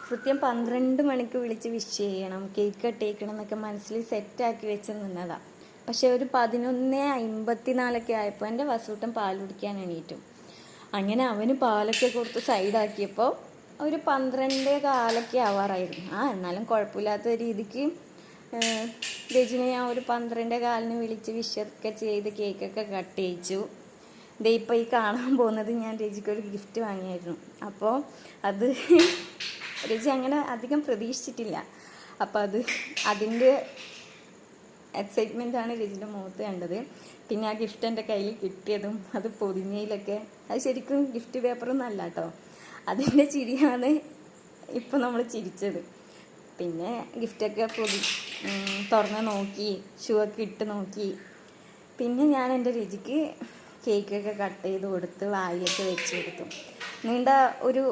കൃത്യം 12 മണിക്ക് വിളിച്ച് വിഷ് ചെയ്യണം, കേക്ക് കട്ടേക്കണം എന്നൊക്കെ മനസ്സിൽ സെറ്റാക്കി വെച്ച് നിന്നതാണ്. പക്ഷെ ഒരു 11:54 ആയപ്പോൾ എൻ്റെ വസൂട്ടൻ പാൽ കുടിക്കാൻ എണീറ്റു. അങ്ങനെ അവന് പാലൊക്കെ കൊടുത്ത് സൈഡാക്കിയപ്പോൾ ഒരു 12:15 ആവാറായിരുന്നു. എന്നാലും കുഴപ്പമില്ലാത്ത രീതിക്ക് രജിനെ ഞാൻ ഒരു 12:15 വിളിച്ച് വിഷൊക്കെ ചെയ്ത് കേക്കൊക്കെ കട്ട് ചെയ്യിച്ചു. ദേ ഇപ്പോൾ ഈ കാണാൻ പോകുന്നത് ഞാൻ രജിക്കൊരു ഗിഫ്റ്റ് വാങ്ങിയായിരുന്നു. അപ്പോൾ അത് രജി അങ്ങനെ അധികം പ്രതീക്ഷിച്ചിട്ടില്ല. അപ്പോൾ അതിൻ്റെ എക്സൈറ്റ്മെൻറ്റാണ് രജിൻ്റെ മുഖത്ത് കണ്ടത്. പിന്നെ ആ ഗിഫ്റ്റ് എൻ്റെ കയ്യിൽ കിട്ടിയതും അത് പൊതിഞ്ഞയിലൊക്കെ, അത് ശരിക്കും ഗിഫ്റ്റ് പേപ്പറൊന്നും അല്ല കേട്ടോ, അതിൻ്റെ ചിരിയാണ് ഇപ്പോൾ നമ്മൾ ചിരിച്ചത്. പിന്നെ ഗിഫ്റ്റൊക്കെ തുറന്ന് നോക്കി, ഷൂ ഒക്കെ ഇട്ട് നോക്കി. പിന്നെ ഞാൻ എൻ്റെ രജിക്ക് കേക്കൊക്കെ കട്ട് ചെയ്ത് കൊടുത്ത് വായിലൊക്കെ വെച്ച് കൊടുത്തു. നീണ്ട ഒരു